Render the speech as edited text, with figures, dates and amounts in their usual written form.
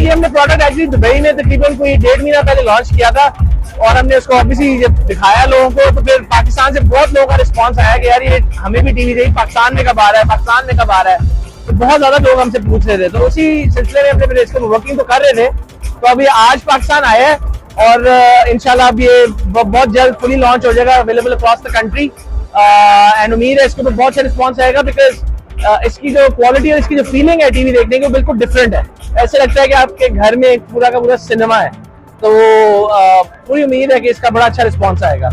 ये हमने product actually Dubai में तकरीबन कोई 1.5 महीना पहले लॉन्च किया था और हमने उसको ऑब्वियसली जब दिखाया लोगों को तो फिर पाकिस्तान से बहुत लोगों का रिस्पांस आया कि यार ये हमें भी टीवी चाहिए, पाकिस्तान में कब आ रहा है, पाकिस्तान में कब आ रहा है। तो बहुत ज्यादा लोग हमसे पूछ रहे थे, तो उसी सिलसिले में हमने इसको वर्किंग तो कर रहे थे। तो अभी आज पाकिस्तान आया है और इंशाल्लाह अब ये बहुत जल्द फुली लॉन्च हो जाएगा, available across the country. And उम्मीद है इसको तो बहुत अच्छा रिस्पॉन्स आएगा बिकॉज इसकी जो क्वालिटी और इसकी जो फीलिंग है टीवी देखने की वो बिल्कुल डिफरेंट है। ऐसे लगता है कि आपके घर में एक पूरा का पूरा सिनेमा है। तो पूरी उम्मीद है कि इसका बड़ा अच्छा रिस्पॉन्स आएगा।